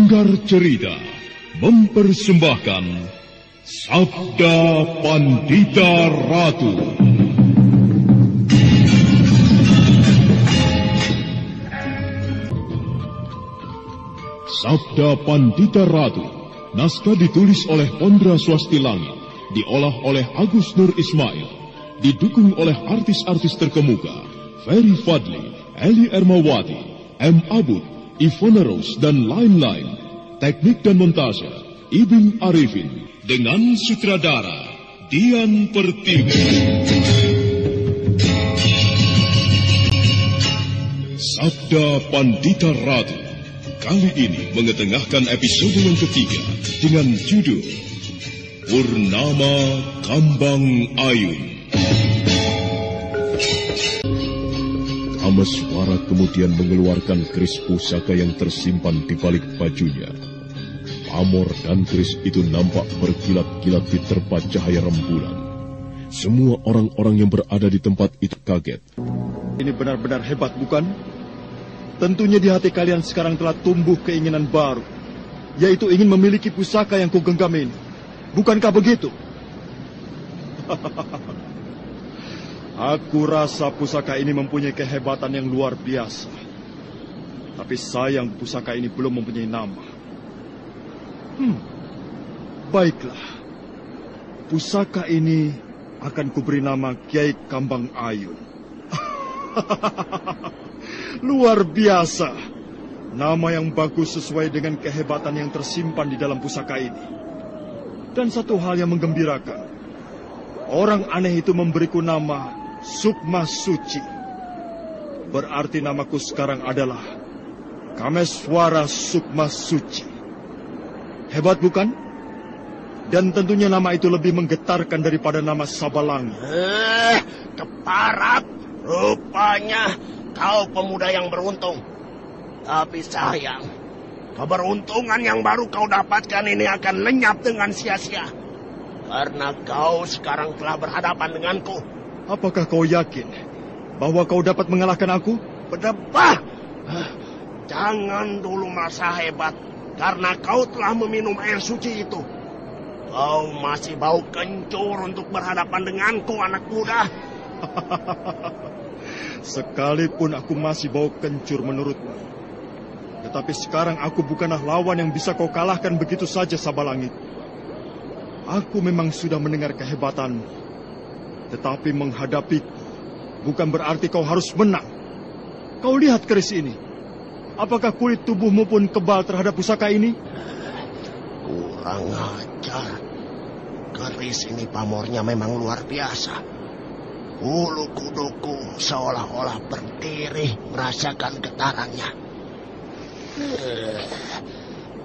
Sanggar Cerita mempersembahkan Sabda Pandita Ratu. Sabda Pandita Ratu, naskah ditulis oleh Pondra Swasti Langit, diolah oleh Agus Nur Ismail, didukung oleh artis-artis terkemuka, Ferry Fadli, Eli Ermawati, M. Abud, Ivona Rose, dan lain-lain. Teknik dan montase, Ibing Arifin, dengan sutradara Dian Pertiwi. Sabda Pandita Ratu kali ini mengetengahkan episode yang ketiga dengan judul Purnama Kambang Ayun. Kameswara kemudian mengeluarkan keris pusaka yang tersimpan di balik bajunya. Pamor dan keris itu nampak berkilat-kilat diterpa cahaya rembulan. Semua orang-orang yang berada di tempat itu kaget. Ini benar-benar hebat, bukan? Tentunya di hati kalian sekarang telah tumbuh keinginan baru, yaitu ingin memiliki pusaka yang kugenggam ini. Bukankah begitu? Aku rasa pusaka ini mempunyai kehebatan yang luar biasa. Tapi sayang pusaka ini belum mempunyai nama. Baiklah. Pusaka ini akan kuberi nama Kiai Kambang Ayun. Luar biasa. Nama yang bagus sesuai dengan kehebatan yang tersimpan di dalam pusaka ini. Dan satu hal yang menggembirakan. Orang aneh itu memberiku nama Sukma Suci. Berarti namaku sekarang adalah Kameswara Sukma Suci. Hebat bukan? Dan tentunya nama itu lebih menggetarkan daripada nama Sabalangi. Keparat. Rupanya kau pemuda yang beruntung. Tapi sayang, keberuntungan yang baru kau dapatkan ini akan lenyap dengan sia-sia. Karena kau sekarang telah berhadapan denganku. Apakah kau yakin bahwa kau dapat mengalahkan aku? Berdebah! Jangan dulu merasa hebat karena kau telah meminum air suci itu. Kau masih bau kencur untuk berhadapan denganku, anak muda. Sekalipun aku masih bau kencur menurutmu. Tetapi sekarang aku bukanlah lawan yang bisa kau kalahkan begitu saja, Sabalangit. Aku memang sudah mendengar kehebatanmu. Tetapi menghadapiku bukan berarti kau harus menang. Kau lihat keris ini. Apakah kulit tubuhmu pun kebal terhadap pusaka ini? Kurang ajar. Keris ini pamornya memang luar biasa. Bulu kuduku seolah-olah berdiri merasakan getarannya.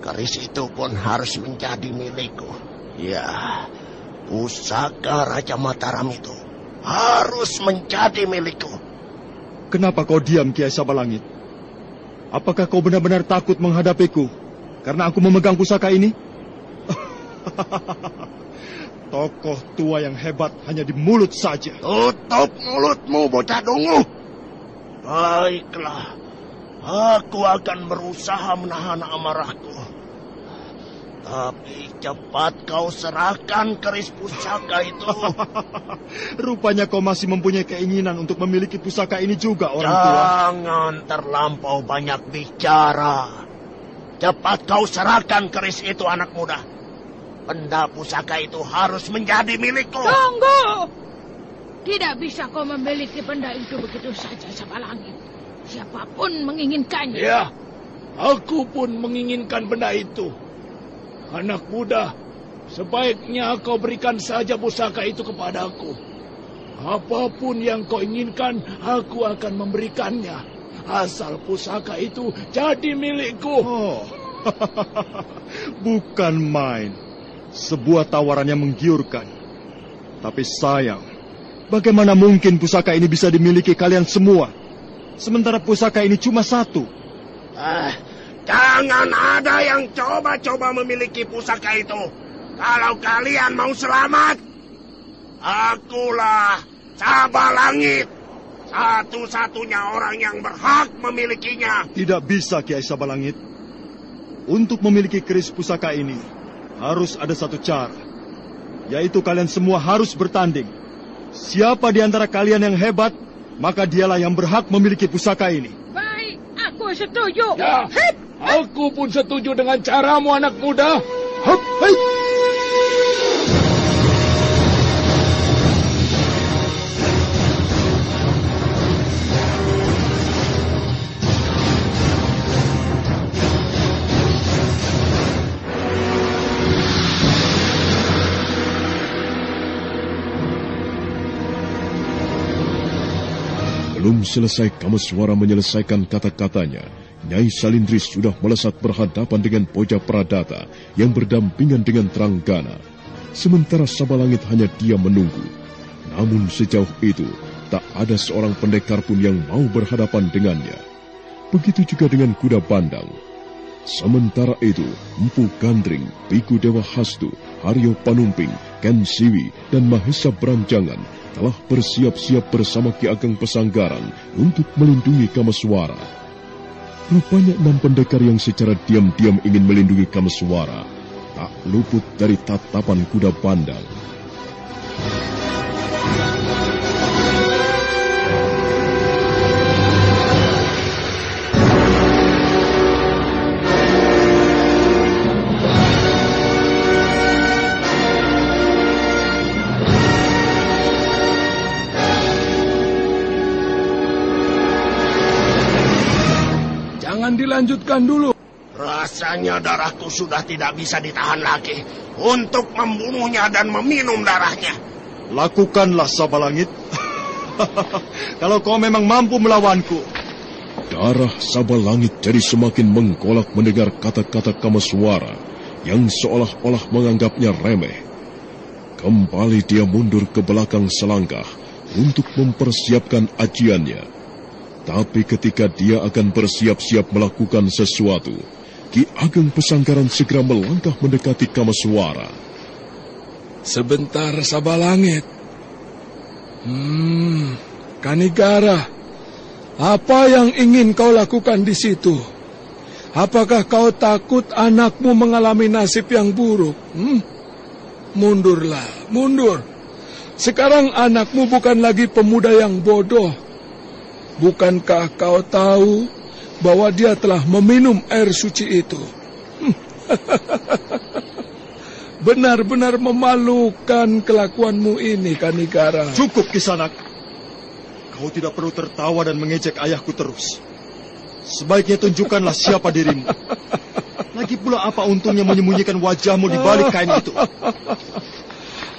Keris itu pun harus menjadi milikku. Ya, pusaka Raja Mataram itu harus menjadi milikku. Kenapa kau diam, Kiai Sabalangit? Apakah kau benar-benar takut menghadapiku karena aku memegang pusaka ini? Tokoh tua yang hebat hanya di mulut saja. Tutup mulutmu, bocah dungu. Baiklah, aku akan berusaha menahan amarahku. Tapi cepat kau serahkan keris pusaka itu. Rupanya kau masih mempunyai keinginan untuk memiliki pusaka ini juga, orang tua. Jangan terlampau banyak bicara. Cepat kau serahkan keris itu, anak muda. Benda pusaka itu harus menjadi milikku. Tunggu! Tidak bisa kau memiliki benda itu begitu saja, Sabalangit. Siapapun menginginkannya. Ya, aku pun menginginkan benda itu. Anak muda, sebaiknya kau berikan saja pusaka itu kepadaku. Apapun yang kau inginkan, aku akan memberikannya. Asal pusaka itu jadi milikku. Oh, bukan main. Sebuah tawaran yang menggiurkan. Tapi sayang, bagaimana mungkin pusaka ini bisa dimiliki kalian semua? Sementara pusaka ini cuma satu. Jangan ada yang coba-coba memiliki pusaka itu. Kalau kalian mau selamat, akulah Sabalangit, satu-satunya orang yang berhak memilikinya. Tidak bisa, Kiai Sabalangit. Untuk memiliki keris pusaka ini, harus ada satu cara, yaitu kalian semua harus bertanding. Siapa di antara kalian yang hebat, maka dialah yang berhak memiliki pusaka ini. Baik, aku setuju. Ya, Hep. aku pun setuju dengan caramu, anak muda. Hup, hei. Belum selesai Kameswara menyelesaikan kata-katanya, Nyai Salindris sudah melesat berhadapan dengan Poja Pradata yang berdampingan dengan Tranggana. Sementara Sabalangit hanya diam menunggu. Namun sejauh itu, tak ada seorang pendekar pun yang mau berhadapan dengannya. Begitu juga dengan kuda bandang. Sementara itu, Empu Gandring, Biku Dewa Hastu, Haryo Panumping, Ken Siwi, dan Mahesa Branjangan telah bersiap-siap bersama Ki Ageng Pesanggaran untuk melindungi Kameswara. Rupanya 6 pendekar yang secara diam-diam ingin melindungi Kameswara tak luput dari tatapan kuda bandang. Jangan dilanjutkan dulu. Rasanya darahku sudah tidak bisa ditahan lagi untuk membunuhnya dan meminum darahnya. Lakukanlah, Sabalangit. Kalau kau memang mampu melawanku. Darah Sabalangit jadi semakin mengkolak mendengar kata-kata Kameswara yang seolah-olah menganggapnya remeh. Kembali dia mundur ke belakang selangkah untuk mempersiapkan ajiannya. Tapi ketika dia akan bersiap-siap melakukan sesuatu, Ki Ageng Pesanggaran segera melangkah mendekati Kameswara. Sebentar, Sabalangit. Kanigara, apa yang ingin kau lakukan di situ? Apakah kau takut anakmu mengalami nasib yang buruk? Mundurlah, mundur. Sekarang anakmu bukan lagi pemuda yang bodoh. Bukankah kau tahu bahwa dia telah meminum air suci itu? Benar-benar memalukan kelakuanmu ini, Kanigara. Cukup, Kisanak. Kau tidak perlu tertawa dan mengejek ayahku terus. Sebaiknya tunjukkanlah siapa dirimu. Lagi pula apa untungnya menyembunyikan wajahmu di balik kain itu?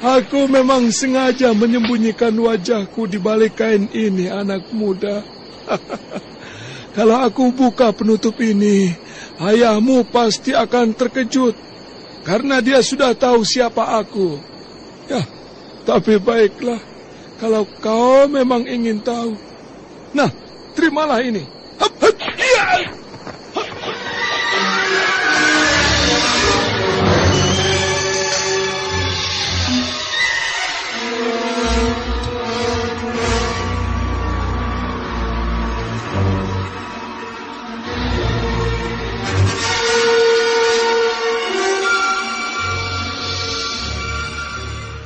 Aku memang sengaja menyembunyikan wajahku di balik kain ini, anak muda. Kalau aku buka penutup ini, ayahmu pasti akan terkejut. Karena dia sudah tahu siapa aku. Ya, tapi baiklah. Kalau kau memang ingin tahu. Nah, terimalah ini. Hup, hup, iya.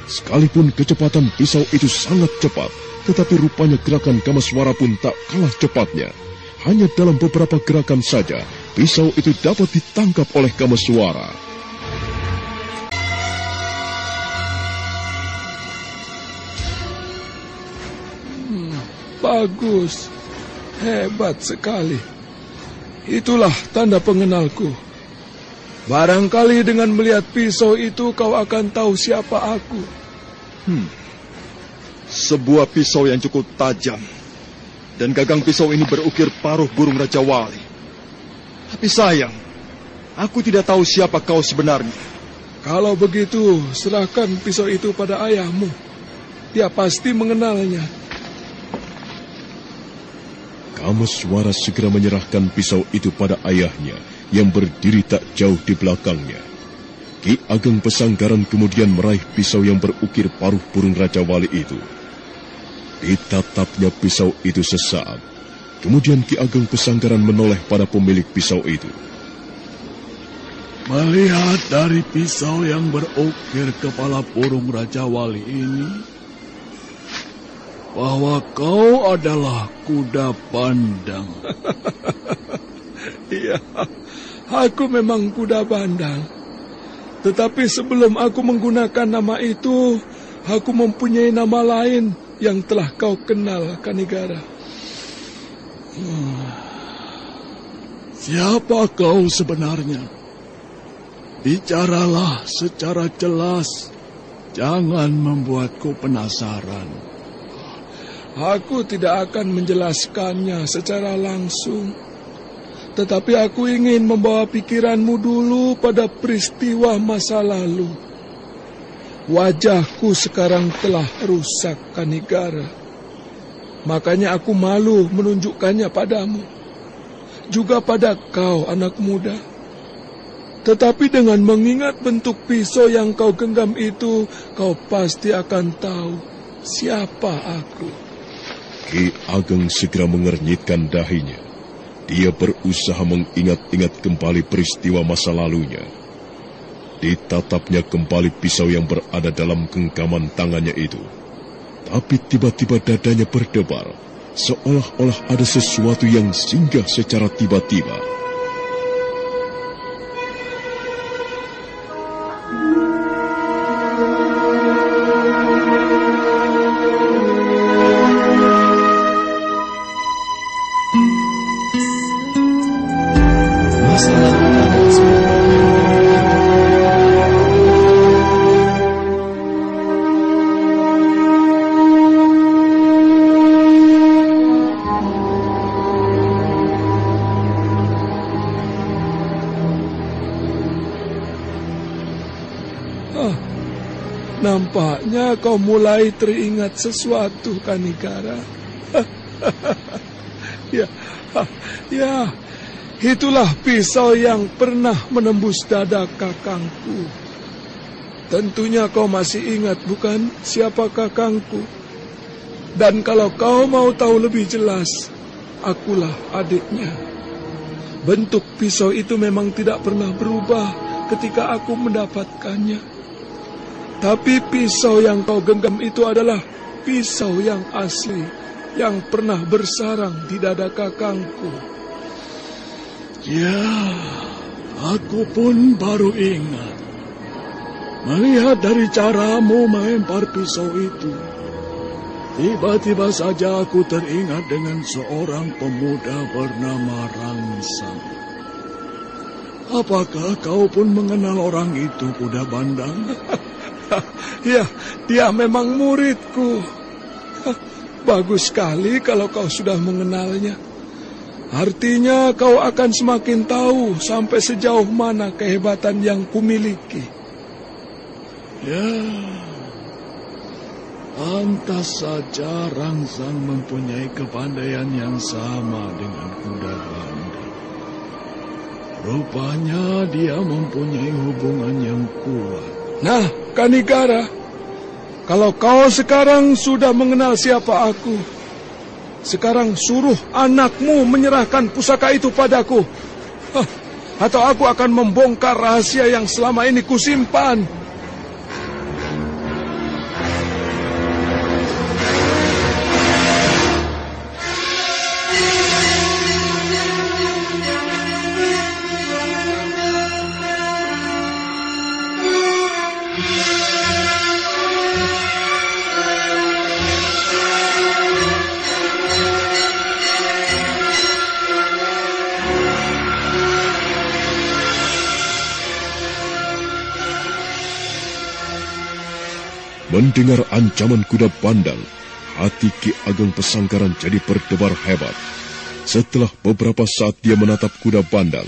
Sekalipun kecepatan pisau itu sangat cepat, tetapi rupanya gerakan Kameswara pun tak kalah cepatnya. Hanya dalam beberapa gerakan saja, pisau itu dapat ditangkap oleh Kameswara. Bagus, hebat sekali. Itulah tanda pengenalku. Barangkali dengan melihat pisau itu kau akan tahu siapa aku. Sebuah pisau yang cukup tajam. Dan gagang pisau ini berukir paruh burung Raja Wali. Tapi sayang, aku tidak tahu siapa kau sebenarnya. Kalau begitu, serahkan pisau itu pada ayahmu. Dia pasti mengenalnya. Kameswara segera menyerahkan pisau itu pada ayahnya yang berdiri tak jauh di belakangnya. Ki Ageng Pesanggaran kemudian meraih pisau yang berukir paruh burung Raja Wali itu. Ditatapnya pisau itu sesaat. Kemudian Ki Ageng Pesanggaran menoleh pada pemilik pisau itu. Melihat dari pisau yang berukir kepala burung Raja Wali ini, bahwa kau adalah kuda bandang. Iya, aku memang kuda bandang. Tetapi sebelum aku menggunakan nama itu, aku mempunyai nama lain yang telah kau kenal, Kanigara. Siapa kau sebenarnya? Bicaralah secara jelas, jangan membuatku penasaran. Aku tidak akan menjelaskannya secara langsung, tetapi aku ingin membawa pikiranmu dulu pada peristiwa masa lalu. Wajahku sekarang telah rusak, Kanigara. Makanya aku malu menunjukkannya padamu, juga pada kau, anak muda. Tetapi dengan mengingat bentuk pisau yang kau genggam itu, kau pasti akan tahu siapa aku. Ki Ageng segera mengernyitkan dahinya. Dia berusaha mengingat-ingat kembali peristiwa masa lalunya. Ditatapnya kembali pisau yang berada dalam genggaman tangannya itu. Tapi tiba-tiba dadanya berdebar, seolah-olah ada sesuatu yang singgah secara tiba-tiba. Nampaknya kau mulai teringat sesuatu, Kanigara. Ya, itulah pisau yang pernah menembus dada kakangku. Tentunya kau masih ingat, bukan, siapa kakangku? Dan kalau kau mau tahu lebih jelas, akulah adiknya. Bentuk pisau itu memang tidak pernah berubah ketika aku mendapatkannya. Tapi pisau yang kau genggam itu adalah pisau yang asli, yang pernah bersarang di dada kakangku. Ya, aku pun baru ingat. Melihat dari caramu melempar pisau itu, tiba-tiba saja aku teringat dengan seorang pemuda bernama Rangsang. Apakah kau pun mengenal orang itu, kuda bandang? Ya, dia memang muridku. Bagus sekali kalau kau sudah mengenalnya. Artinya kau akan semakin tahu sampai sejauh mana kehebatan yang kumiliki. Ya, pantas saja Rangsang mempunyai kepandaian yang sama dengan kuda bandang. Rupanya dia mempunyai hubungan yang kuat. Nah, Kanigara, kalau kau sekarang sudah mengenal siapa aku, sekarang suruh anakmu menyerahkan pusaka itu padaku. Atau aku akan membongkar rahasia yang selama ini kusimpan. Mendengar ancaman kuda bandang, hati Ki Ageng Pesanggaran jadi berdebar hebat. Setelah beberapa saat dia menatap kuda bandang,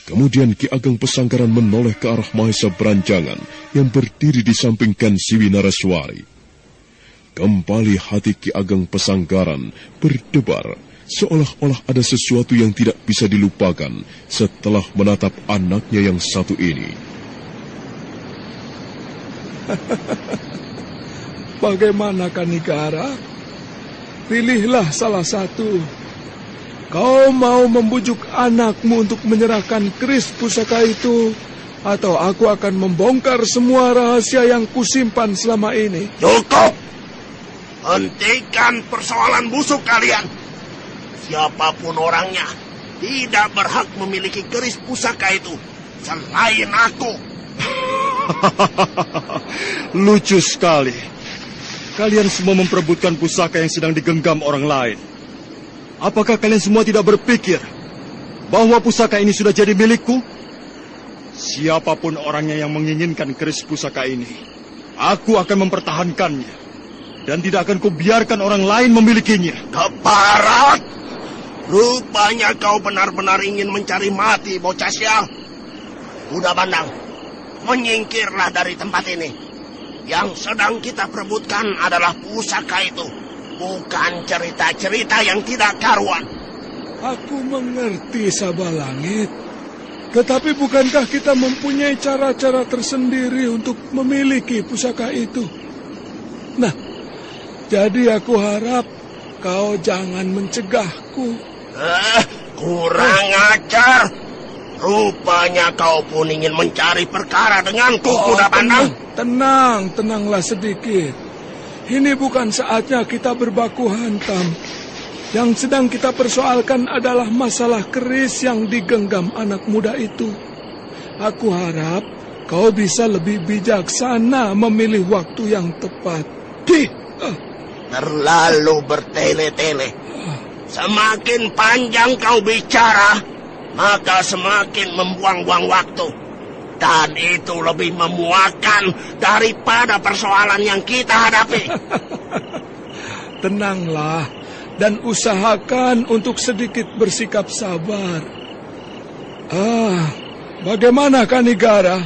kemudian Ki Ageng Pesanggaran menoleh ke arah Mahesa Beranjangan yang berdiri di samping Ken Siwi Nareswari. Kembali hati Ki Ageng Pesanggaran berdebar, seolah-olah ada sesuatu yang tidak bisa dilupakan setelah menatap anaknya yang satu ini. Bagaimana, Kanigara? Pilihlah salah satu. Kau mau membujuk anakmu untuk menyerahkan keris pusaka itu, atau aku akan membongkar semua rahasia yang kusimpan selama ini. Cukup! Hentikan persoalan busuk kalian. Siapapun orangnya tidak berhak memiliki keris pusaka itu selain aku. Lucu sekali. Kalian semua memperebutkan pusaka yang sedang digenggam orang lain. Apakah kalian semua tidak berpikir bahwa pusaka ini sudah jadi milikku? Siapapun orangnya yang menginginkan keris pusaka ini, aku akan mempertahankannya. Dan tidak akan kubiarkan orang lain memilikinya. Keparat! Rupanya kau benar-benar ingin mencari mati, bocah sial. Kuda Bandang, menyingkirlah dari tempat ini. Yang sedang kita perebutkan adalah pusaka itu, bukan cerita-cerita yang tidak karuan. Aku mengerti, Sabalangit. Tetapi bukankah kita mempunyai cara-cara tersendiri untuk memiliki pusaka itu? Nah, jadi aku harap kau jangan mencegahku. Kurang ajar. Rupanya kau pun ingin mencari perkara denganku, Kuda Bandang. Tenanglah sedikit. Ini bukan saatnya kita berbaku hantam. Yang sedang kita persoalkan adalah masalah keris yang digenggam anak muda itu. Aku harap kau bisa lebih bijaksana memilih waktu yang tepat. Terlalu bertele-tele. Semakin panjang kau bicara, maka semakin membuang-buang waktu. Dan itu lebih memuakan daripada persoalan yang kita hadapi. Tenanglah, dan usahakan untuk sedikit bersikap sabar. Bagaimana Kanigara?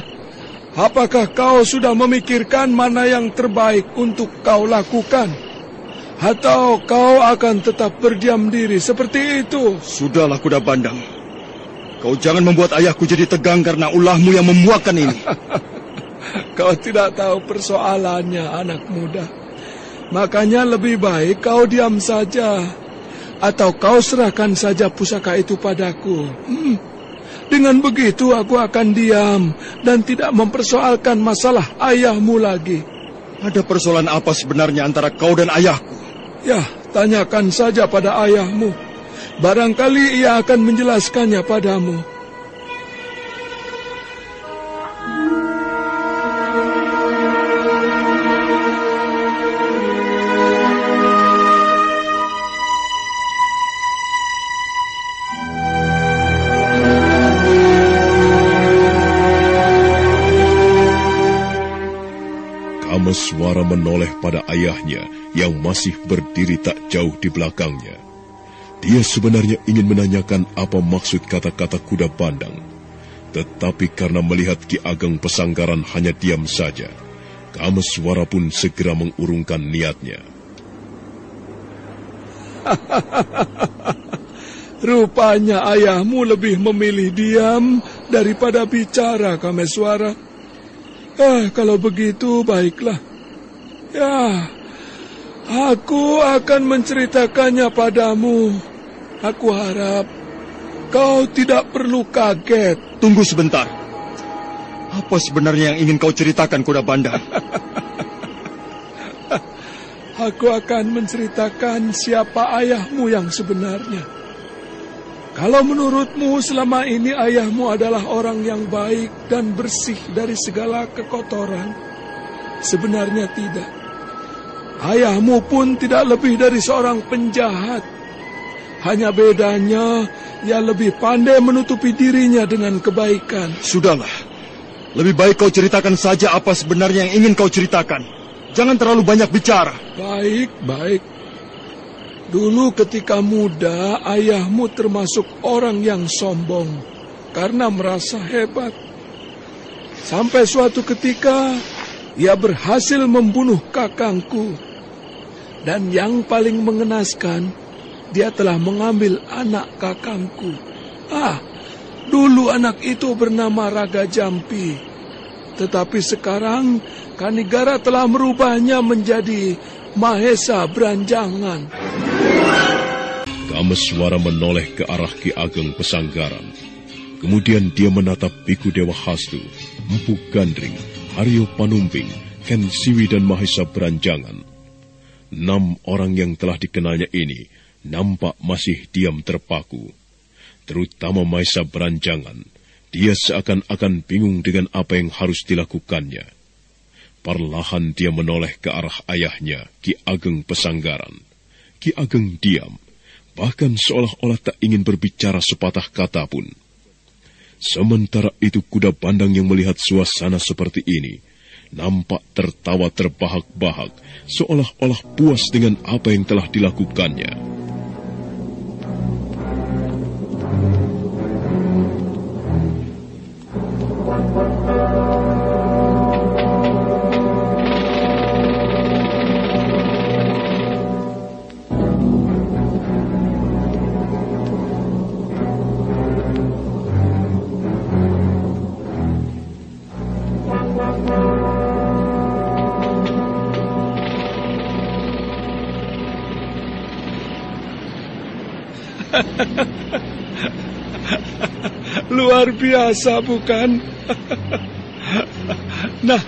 Apakah kau sudah memikirkan mana yang terbaik untuk kau lakukan? Atau kau akan tetap berdiam diri seperti itu? Sudahlah, Kuda Bandang. Kau jangan membuat ayahku jadi tegang karena ulahmu yang memuakkan ini. Kau tidak tahu persoalannya, anak muda. Makanya lebih baik kau diam saja. Atau kau serahkan saja pusaka itu padaku. Dengan begitu aku akan diam dan tidak mempersoalkan masalah ayahmu lagi. Ada persoalan apa sebenarnya antara kau dan ayahku? Ya, tanyakan saja pada ayahmu. Barangkali ia akan menjelaskannya padamu. Kameswara menoleh pada ayahnya yang masih berdiri tak jauh di belakangnya. Dia sebenarnya ingin menanyakan apa maksud kata-kata Kuda Bandang. Tetapi karena melihat Ki Ageng Pesanggaran hanya diam saja, Kameswara pun segera mengurungkan niatnya. Rupanya ayahmu lebih memilih diam daripada bicara, Kameswara. Kalau begitu baiklah. Ya, aku akan menceritakannya padamu. Aku harap kau tidak perlu kaget. Tunggu sebentar. Apa sebenarnya yang ingin kau ceritakan, Kuda Bandang? Aku akan menceritakan siapa ayahmu yang sebenarnya. Kalau menurutmu selama ini ayahmu adalah orang yang baik dan bersih dari segala kekotoran, sebenarnya tidak. Ayahmu pun tidak lebih dari seorang penjahat. Hanya bedanya, ia lebih pandai menutupi dirinya dengan kebaikan. Sudahlah, lebih baik kau ceritakan saja apa sebenarnya yang ingin kau ceritakan. Jangan terlalu banyak bicara. Baik. Dulu ketika muda, ayahmu termasuk orang yang sombong karena merasa hebat. Sampai suatu ketika, ia berhasil membunuh kakangku. Dan yang paling mengenaskan, dia telah mengambil anak kakangku. Dulu anak itu bernama Raga Jampi. Tetapi sekarang, Kanigara telah merubahnya menjadi Mahesa Beranjangan. Kameswara menoleh ke arah Ki Ageng Pesanggaran. Kemudian dia menatap Biku Dewa Hastu, Empu Gandring, Haryo Panumping, Ken Siwi dan Mahesa Beranjangan. 6 orang yang telah dikenalnya ini nampak masih diam terpaku. Terutama Mahesa Beranjangan, dia seakan-akan bingung dengan apa yang harus dilakukannya. Perlahan dia menoleh ke arah ayahnya, Ki Ageng Pesanggaran. Ki Ageng diam, bahkan seolah-olah tak ingin berbicara sepatah kata pun. Sementara itu kuda bandang yang melihat suasana seperti ini nampak tertawa terbahak-bahak, seolah-olah puas dengan apa yang telah dilakukannya. Luar biasa, bukan? Nah,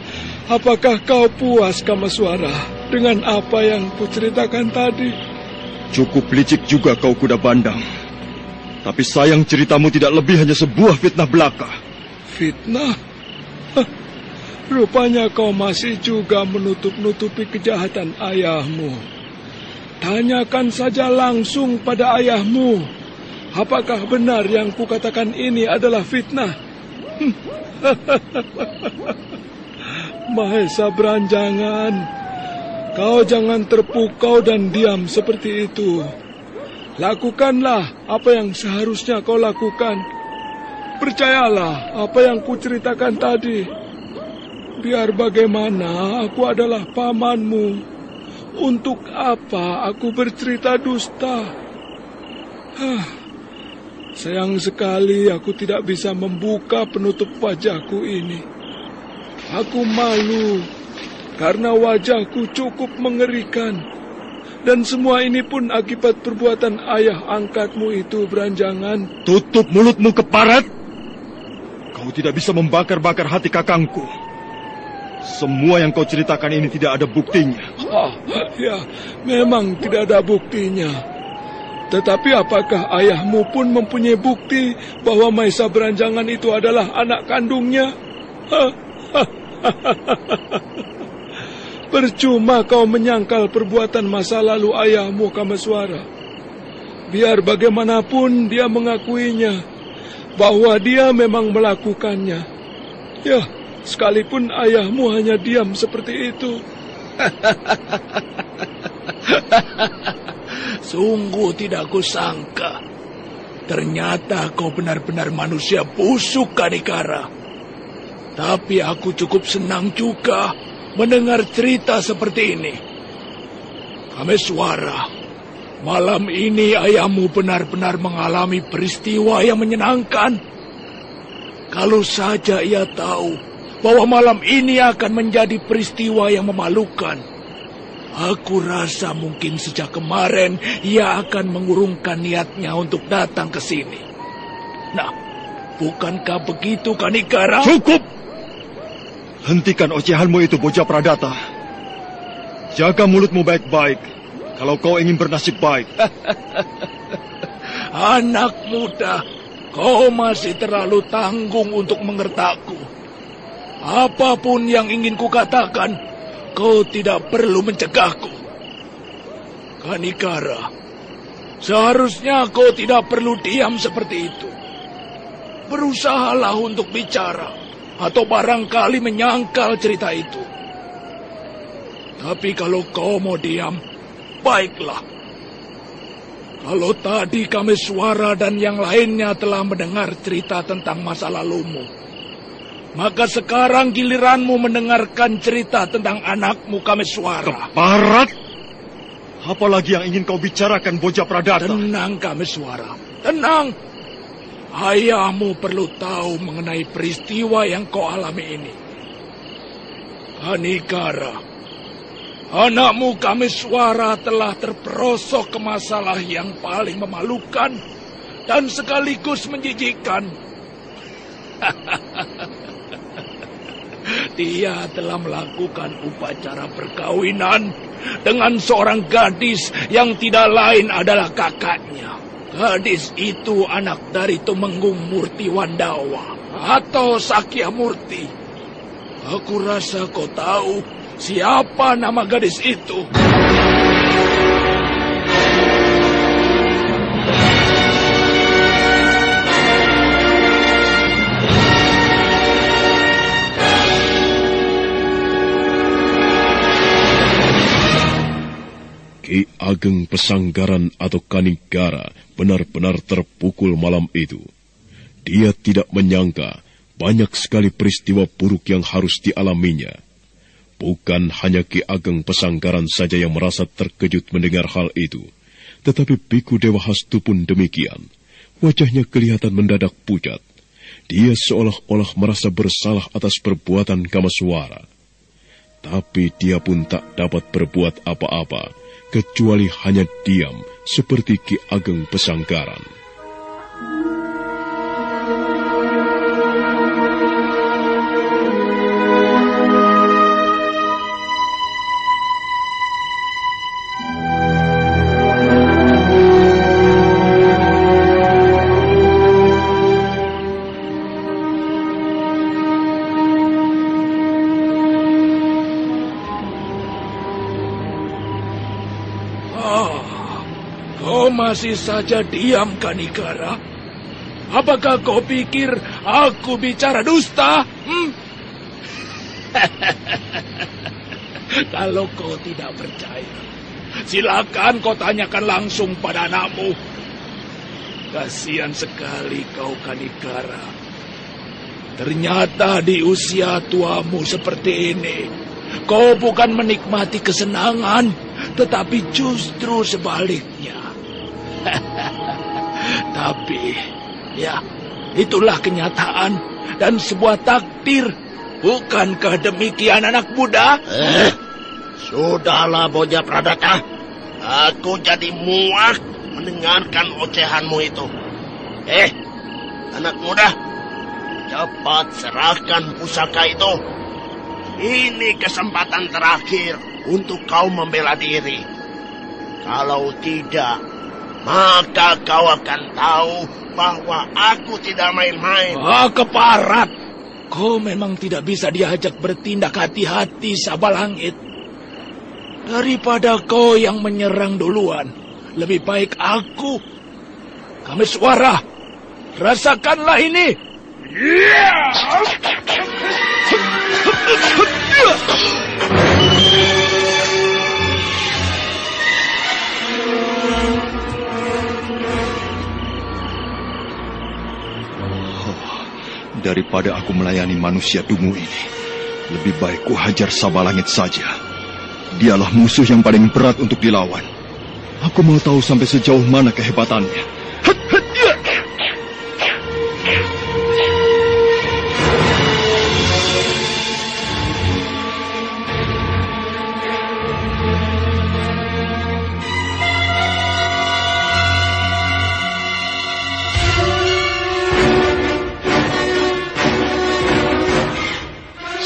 apakah kau puas, Kamaswara, dengan apa yang kuceritakan tadi? Cukup licik juga kau kuda bandang. Tapi sayang ceritamu tidak lebih hanya sebuah fitnah belaka. Fitnah? Rupanya kau masih juga menutup-nutupi kejahatan ayahmu. Tanyakan saja langsung pada ayahmu. Apakah benar yang kukatakan ini adalah fitnah? Mahesa Beranjangan, kau jangan terpukau dan diam seperti itu. Lakukanlah apa yang seharusnya kau lakukan. Percayalah apa yang kuceritakan tadi. Biar bagaimana, aku adalah pamanmu. Untuk apa aku bercerita dusta? Sayang sekali aku tidak bisa membuka penutup wajahku ini. Aku malu karena wajahku cukup mengerikan. Dan semua ini pun akibat perbuatan ayah angkatmu itu, Beranjangan. Tutup mulutmu, keparat! Kau tidak bisa membakar-bakar hati kakangku. Semua yang kau ceritakan ini tidak ada buktinya. Ya, memang tidak ada buktinya. Tetapi apakah ayahmu pun mempunyai bukti bahwa Mahesa Beranjangan itu adalah anak kandungnya? Percuma kau menyangkal perbuatan masa lalu ayahmu, Kamaswara. Biar bagaimanapun dia mengakuinya bahwa dia memang melakukannya. Ya, sekalipun ayahmu hanya diam seperti itu. Sungguh tidak kusangka. Ternyata kau benar-benar manusia busuk, Kanikara. Tapi aku cukup senang juga mendengar cerita seperti ini. Kameswara, malam ini ayahmu benar-benar mengalami peristiwa yang menyenangkan. Kalau saja ia tahu bahwa malam ini akan menjadi peristiwa yang memalukan, aku rasa mungkin sejak kemarin ia akan mengurungkan niatnya untuk datang ke sini. Nah, bukankah begitu, Kanikara? Cukup! Hentikan ocehanmu itu, bocah Pradata. Jaga mulutmu baik-baik kalau kau ingin bernasib baik. Anak muda, kau masih terlalu tanggung untuk mengertakku. Apapun yang ingin kukatakan, kau tidak perlu mencegahku. Kanikara, seharusnya kau tidak perlu diam seperti itu. Berusahalah untuk bicara, atau barangkali menyangkal cerita itu. Tapi kalau kau mau diam, baiklah. Kalau tadi Kameswara dan yang lainnya telah mendengar cerita tentang masa lalumu, maka sekarang giliranmu mendengarkan cerita tentang anakmu, Kameswara. Keparat! Apalagi yang ingin kau bicarakan, bocah Pradata? Tenang, Kameswara. Tenang. Ayahmu perlu tahu mengenai peristiwa yang kau alami ini. Kanikara, anakmu Kameswara telah terperosok ke masalah yang paling memalukan dan sekaligus menjijikkan. Dia telah melakukan upacara perkawinan dengan seorang gadis yang tidak lain adalah kakaknya. Gadis itu anak dari Tumenggung Murti Wandawa atau Sakya Murti. Aku rasa kau tahu siapa nama gadis itu. Ki Ageng Pesanggaran atau Kanigara benar-benar terpukul malam itu. Dia tidak menyangka banyak sekali peristiwa buruk yang harus dialaminya. Bukan hanya Ki Ageng Pesanggaran saja yang merasa terkejut mendengar hal itu, tetapi Biku Dewa Hastu pun demikian. Wajahnya kelihatan mendadak pucat. Dia seolah-olah merasa bersalah atas perbuatan Kamaswara. Tapi dia pun tak dapat berbuat apa-apa, kecuali hanya diam seperti Ki Ageng Pesanggaran. Masih saja diam, Kanigara? Apakah kau pikir aku bicara dusta? Kalau kau tidak percaya, silakan kau tanyakan langsung pada anakmu. Kasihan sekali kau, Kanigara. Ternyata di usia tuamu seperti ini, kau bukan menikmati kesenangan, tetapi justru sebaliknya. Tapi, ya, itulah kenyataan dan sebuah takdir. Bukankah demikian, anak muda? Sudahlah, Bocah Pradata. Aku jadi muak mendengarkan ocehanmu itu. Anak muda, cepat serahkan pusaka itu. Ini kesempatan terakhir untuk kau membela diri. Kalau tidak, maka kau akan tahu bahwa aku tidak main-main. Keparat! Kau memang tidak bisa diajak bertindak hati-hati, Sabalangit. Daripada kau yang menyerang duluan, lebih baik aku. Kameswara, rasakanlah ini. Daripada aku melayani manusia dungu ini, lebih baik ku hajar Sabalangit saja. Dialah musuh yang paling berat untuk dilawan. Aku mau tahu sampai sejauh mana kehebatannya.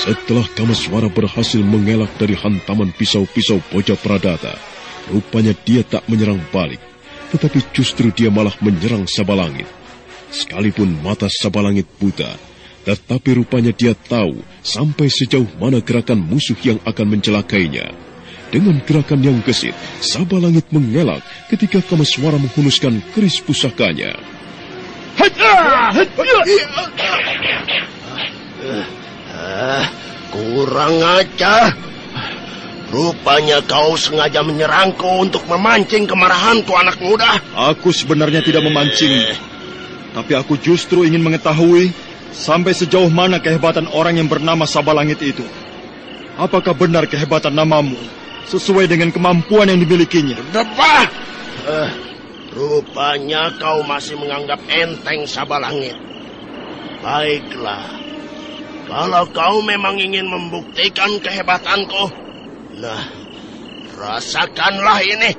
Setelah Kameswara berhasil mengelak dari hantaman pisau-pisau Bocah Pradata, rupanya dia tak menyerang balik, tetapi justru dia malah menyerang Sabalangit. Sekalipun mata Sabalangit buta, tetapi rupanya dia tahu sampai sejauh mana gerakan musuh yang akan mencelakainya. Dengan gerakan yang gesit, Sabalangit mengelak ketika Kameswara menghunuskan keris pusakanya. Kurang ajar. Rupanya kau sengaja menyerangku untuk memancing kemarahanku, anak muda. Aku sebenarnya tidak memancing, tapi aku justru ingin mengetahui sampai sejauh mana kehebatan orang yang bernama Sabalangit itu. Apakah benar kehebatan namamu sesuai dengan kemampuan yang dimilikinya? Debah! Rupanya kau masih menganggap enteng Sabalangit. Baiklah. Kalau kau memang ingin membuktikan kehebatanku, nah, rasakanlah ini.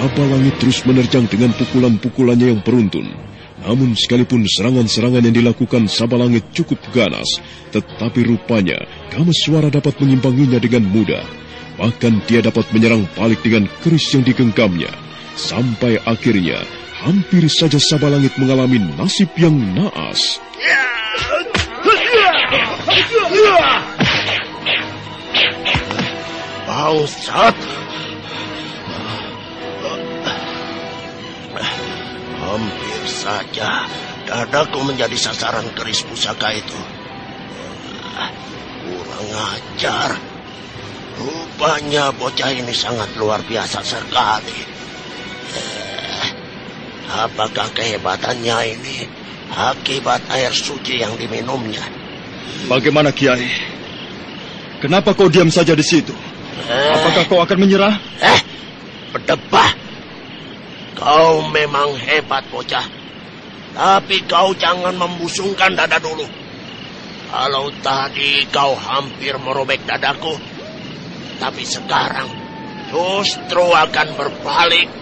Sabalangit terus menerjang dengan pukulan-pukulannya yang beruntun. Namun sekalipun serangan-serangan yang dilakukan Sabalangit cukup ganas, tetapi rupanya Kameswara dapat mengimbanginya dengan mudah. Bahkan dia dapat menyerang balik dengan keris yang digenggamnya. Sampai akhirnya hampir saja Sabalangit mengalami nasib yang naas. Bangsat! Hampir saja dadaku menjadi sasaran keris pusaka itu. Kurang ajar. Rupanya bocah ini sangat luar biasa sekali. Apakah kehebatannya ini akibat air suci yang diminumnya? Bagaimana, Kiai? Kenapa kau diam saja di situ? Apakah kau akan menyerah? Berdebah. Kau memang hebat, bocah. Tapi kau jangan membusungkan dada dulu. Kalau tadi kau hampir merobek dadaku, tapi sekarang justru akan berbalik.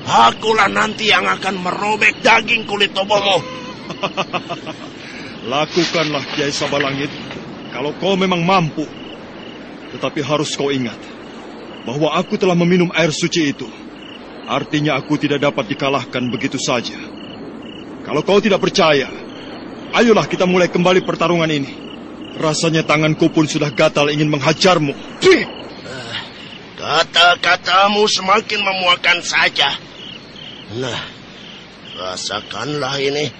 Akulah nanti yang akan merobek daging kulit tubuhmu. Lakukanlah, Kiai Sabalangit, kalau kau memang mampu. Tetapi harus kau ingat bahwa aku telah meminum air suci itu. Artinya aku tidak dapat dikalahkan begitu saja. Kalau kau tidak percaya, ayolah kita mulai kembali pertarungan ini. Rasanya tanganku pun sudah gatal ingin menghajarmu. Kata-katamu semakin memuakan saja. Nah, rasakanlah ini.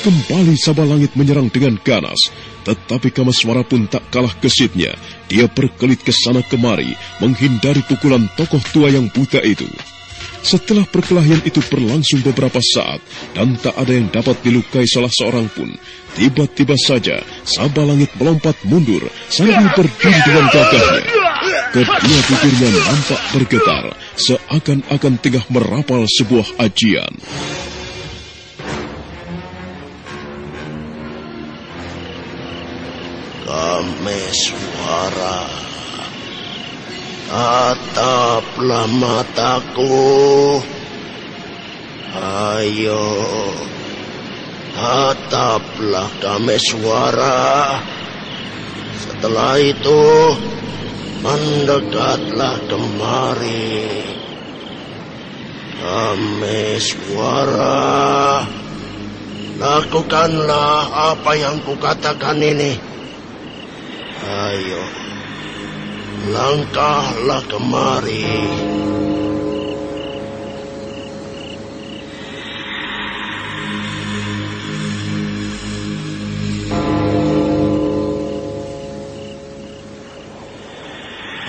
Kembali Sabalangit menyerang dengan ganas, tetapi Kameswara pun tak kalah gesitnya. Dia berkelit ke sana kemari, menghindari pukulan tokoh tua yang buta itu. Setelah perkelahian itu berlangsung beberapa saat, dan tak ada yang dapat dilukai salah seorang pun, tiba-tiba saja Sabalangit melompat mundur sambil berdiri dengan gagahnya. Kedua bibirnya nampak bergetar, seakan-akan tengah merapal sebuah ajian. Kameswara, tataplah mataku. Ayo, tataplah Kameswara. Setelah itu, mendekatlah kemari. Kameswara, lakukanlah apa yang kukatakan ini. Ayo, langkahlah kemari.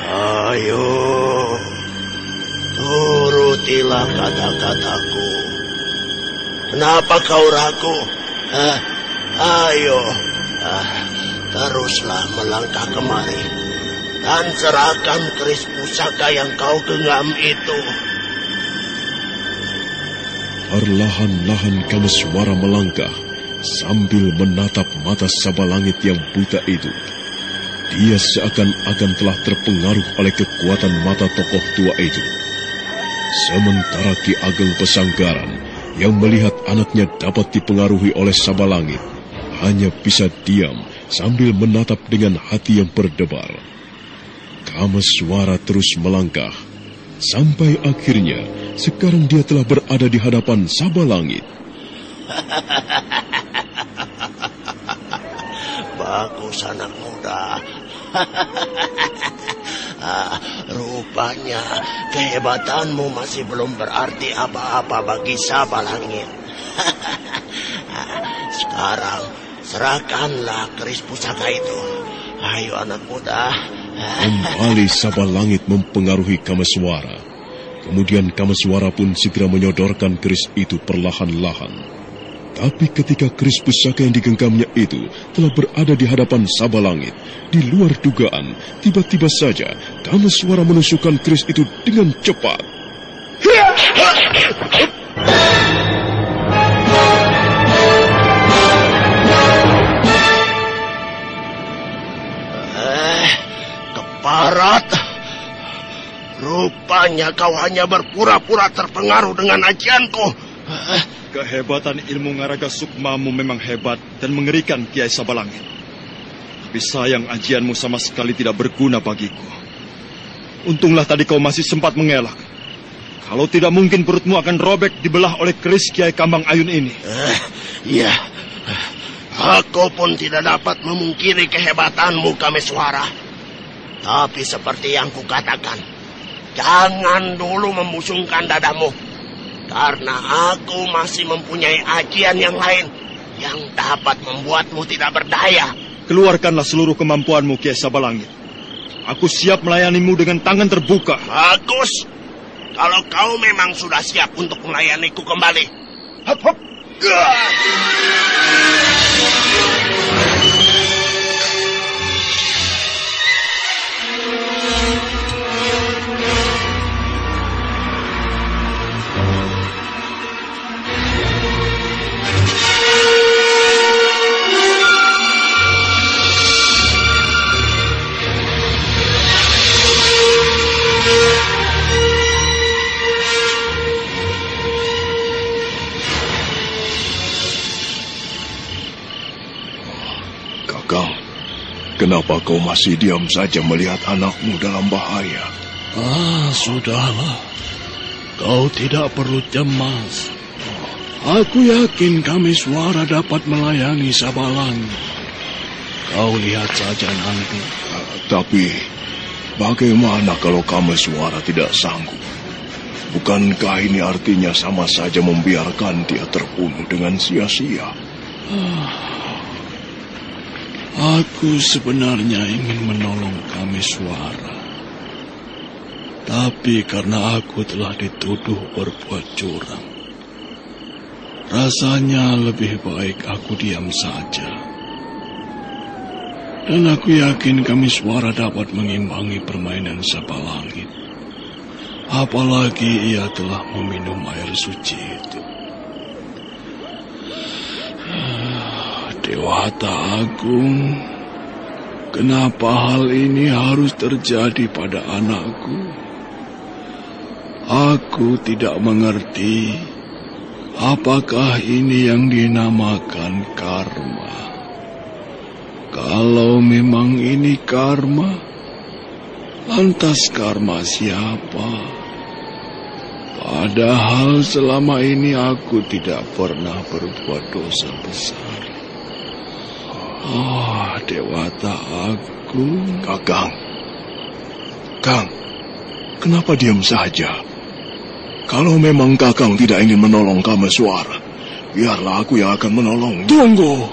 Ayo, turutilah kata-kataku. Kenapa kau ragu? Ayo, teruslah melangkah kemari dan serahkan keris pusaka yang kau genggam itu. Perlahan-lahan Kameswara melangkah sambil menatap mata Sabalangit yang buta itu. Dia seakan-akan telah terpengaruh oleh kekuatan mata tokoh tua itu. Sementara Ki Ageng Pesanggaran yang melihat anaknya dapat dipengaruhi oleh Sabalangit hanya bisa diam sambil menatap dengan hati yang berdebar. Kameswara terus melangkah, sampai akhirnya sekarang dia telah berada di hadapan Sabalangit. Bagus anak muda. Rupanya kehebatanmu masih belum berarti apa-apa bagi Sabalangit. Sekarang serahkanlah keris pusaka itu. Ayo anak muda. Kembali Sabalangit mempengaruhi Kameswara. Kemudian Kameswara pun segera menyodorkan keris itu perlahan-lahan. Tapi ketika keris pusaka yang digenggamnya itu telah berada di hadapan Sabalangit, di luar dugaan, tiba-tiba saja Kameswara menusukkan keris itu dengan cepat. Keparat, rupanya kau hanya berpura-pura terpengaruh dengan ajianku. Kehebatan ilmu ngaraga sukmamu memang hebat dan mengerikan, Kiai Sabalangit. Tapi sayang ajianmu sama sekali tidak berguna bagiku. Untunglah tadi kau masih sempat mengelak. Kalau tidak mungkin perutmu akan robek dibelah oleh keris Kiai Kambang Ayun ini. Iya, aku pun tidak dapat memungkiri kehebatanmu, Kameswara. Tapi seperti yang kukatakan, jangan dulu membusungkan dadamu. Karena aku masih mempunyai ajian yang lain yang dapat membuatmu tidak berdaya. Keluarkanlah seluruh kemampuanmu, Kiai Sabalangit. Aku siap melayanimu dengan tangan terbuka. Bagus. Kalau kau memang sudah siap untuk melayaniku kembali. Hop, hop. Kenapa kau masih diam saja melihat anakmu dalam bahaya? Sudahlah. Kau tidak perlu cemas. Aku yakin Kameswara dapat melayani Sabalangit. Kau lihat saja nanti. Tapi, bagaimana kalau Kameswara tidak sanggup? Bukankah ini artinya sama saja membiarkan dia terbunuh dengan sia-sia? Aku sebenarnya ingin menolong Kameswara. Tapi karena aku telah dituduh berbuat curang, rasanya lebih baik aku diam saja. Dan aku yakin Kameswara dapat mengimbangi permainan Sabalangit. Apalagi ia telah meminum air suci itu. Dewata Agung, kenapa hal ini harus terjadi pada anakku? Aku tidak mengerti. Apakah ini yang dinamakan karma? Kalau memang ini karma, lantas karma siapa? Padahal selama ini aku tidak pernah berbuat dosa besar. Dewata Agung. Kang, kenapa diam saja? Kalau memang Kakang tidak ingin menolong Kameswara, biarlah aku yang akan menolongnya. Tunggu.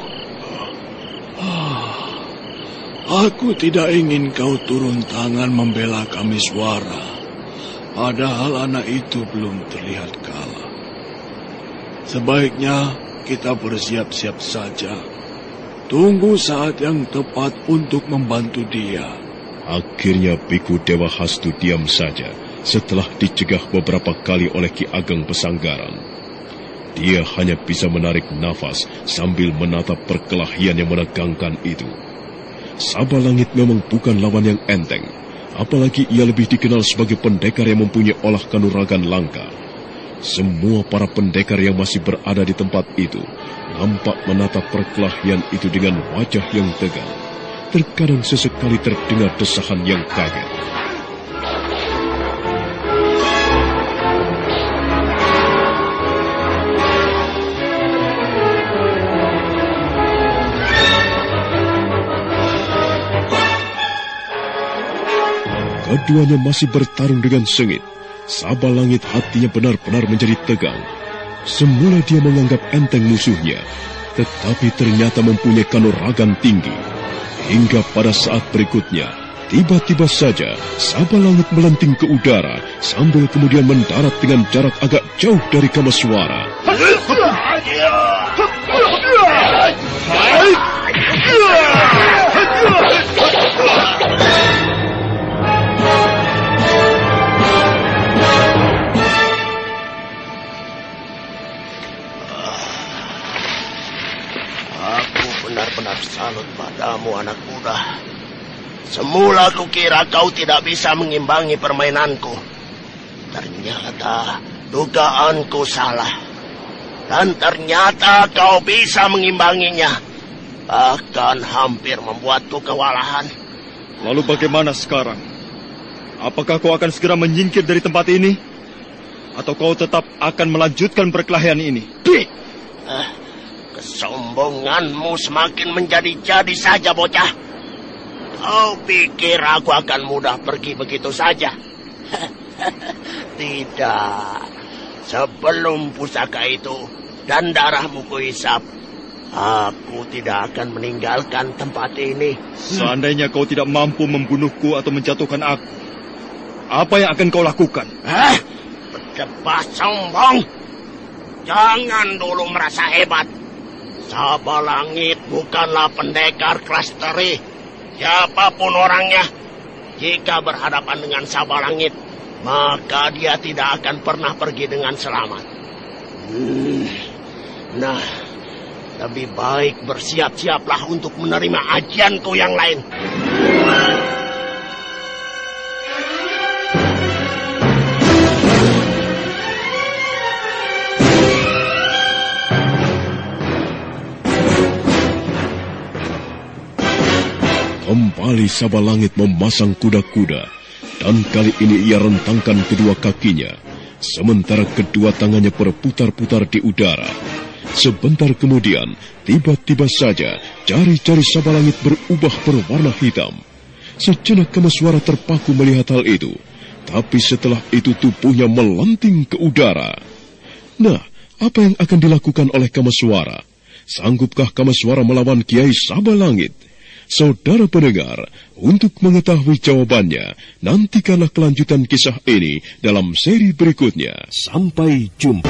Aku tidak ingin kau turun tangan membela Kameswara. Padahal anak itu belum terlihat kalah. Sebaiknya kita bersiap-siap saja. Tunggu saat yang tepat untuk membantu dia. Akhirnya Biku Dewa Hastu diam saja setelah dicegah beberapa kali oleh Ki Ageng Pesanggaran. Dia hanya bisa menarik nafas sambil menatap perkelahian yang menegangkan itu. Sabalangit memang bukan lawan yang enteng, apalagi ia lebih dikenal sebagai pendekar yang mempunyai olah kanuragan langka. Semua para pendekar yang masih berada di tempat itu nampak menatap perkelahian itu dengan wajah yang tegang. Terkadang sesekali terdengar desahan yang kaget. Keduanya masih bertarung dengan sengit. Sabalangit hatinya benar-benar menjadi tegang. Semula dia menganggap enteng musuhnya, tetapi ternyata mempunyai kanuragan tinggi. Hingga pada saat berikutnya, tiba-tiba saja Sabalangit melenting ke udara sambil kemudian mendarat dengan jarak agak jauh dari Kameswara. Padamu anak muda. Semula kukira kau tidak bisa mengimbangi permainanku. Ternyata dugaanku salah. Dan ternyata kau bisa mengimbanginya. Bahkan hampir membuatku kewalahan. Lalu bagaimana sekarang? Apakah kau akan segera menyingkir dari tempat ini? Atau kau tetap akan melanjutkan perkelahian ini? Kesombonganmu semakin menjadi-jadi saja, bocah. Kau pikir aku akan mudah pergi begitu saja? Tidak. Sebelum pusaka itu dan darahmu kuhisap, aku tidak akan meninggalkan tempat ini. Seandainya kau tidak mampu membunuhku atau menjatuhkan aku, apa yang akan kau lakukan? Berdebat sombong. Jangan dulu merasa hebat. Sabalangit bukanlah pendekar kelas teri. Siapapun orangnya, jika berhadapan dengan Sabalangit, maka dia tidak akan pernah pergi dengan selamat. Nah, lebih baik bersiap-siaplah untuk menerima ajianku yang lain. Kembali Sabalangit memasang kuda-kuda, dan kali ini ia rentangkan kedua kakinya, sementara kedua tangannya berputar-putar di udara. Sebentar kemudian, tiba-tiba saja jari-jari Sabalangit berubah berwarna hitam. Sejenak Kameswara terpaku melihat hal itu, tapi setelah itu tubuhnya melenting ke udara. Nah, apa yang akan dilakukan oleh Kameswara? Sanggupkah Kameswara melawan Kiai Sabalangit? Saudara pendengar, untuk mengetahui jawabannya, nantikanlah kelanjutan kisah ini dalam seri berikutnya. Sampai jumpa.